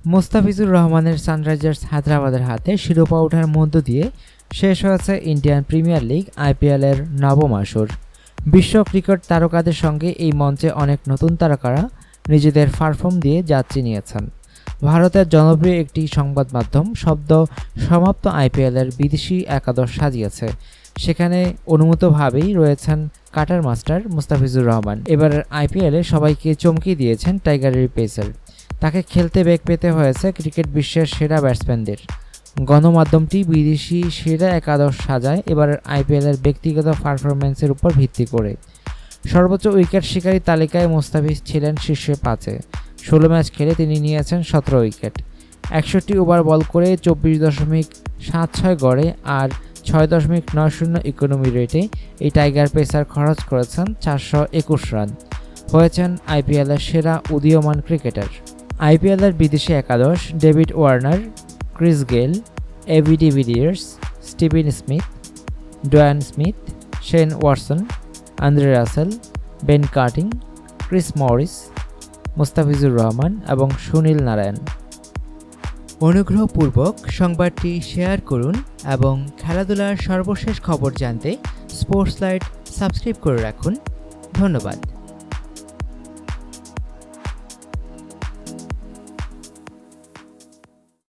মুস্তাফিজুর রহমানের সানরাইজার্স হায়দ্রাবাদের হাতে শিরোপা ওঠার মধ্য দিয়ে শেষ হয়েছে ইন্ডিয়ান প্রিমিয়ার লিগ আইপিএলের নবম আসর। বিশ্ব ক্রিকেট তারকাদের সঙ্গে এই মঞ্চে অনেক নতুন তারকারা নিজেদের পারফর্ম দিয়ে যাত্রী নিয়েছেন। ভারতের জনপ্রিয় একটি সংবাদ মাধ্যম সদ্য সমাপ্ত আইপিএলের বিদেশি একাদশ সাজিয়েছে। সেখানে অনুমিতভাবেই রয়েছেন কাটার মাস্টার মুস্তাফিজুর রহমান। এবারের আইপিএলে সবাইকে চমকে দিয়েছেন টাইগারের পেসার। তাকে খেলতে বেগ পেতে হয়েছে ক্রিকেট বিশ্বের সেরা ব্যাটসম্যানদের। গণমাধ্যমটি বিদেশি সেরা একাদশ সাজায় এবারের আইপিএলের ব্যক্তিগত পারফরম্যান্সের উপর ভিত্তি করে। সর্বোচ্চ উইকেট শিকারী তালিকায় মুস্তাফিজ ছিলেন শীর্ষে 5-এ। 16 ম্যাচ খেলে তিনি নিয়েছেন 17 উইকেট। 61 ওভার বল করে 24.76 গড়ে আর 6.90 ইকোনমি রেটে এই টাইগার পেসার খরচ করেছেন 421 রান। হয়েছেন আইপিএলের সেরা উদীয়মান ক্রিকেটার। আইপিএলের বিদেশি একাদশ David Warner, Chris Gayle, AB de Villiers, Steven Smith, Dwayne Smith, Shane Watson, Andre Russell, Ben Cutting, Chris Morris, Mustafizur Rahman এবং সুনীল নারায়ণ। অনুগ্রহপূর্বক সংবাদটি শেয়ার করুন এবং খেলাধুলার সর্বশেষ খবর জানতে স্পোর্টস লাইট সাবস্ক্রাইব করে রাখুন। ধন্যবাদ।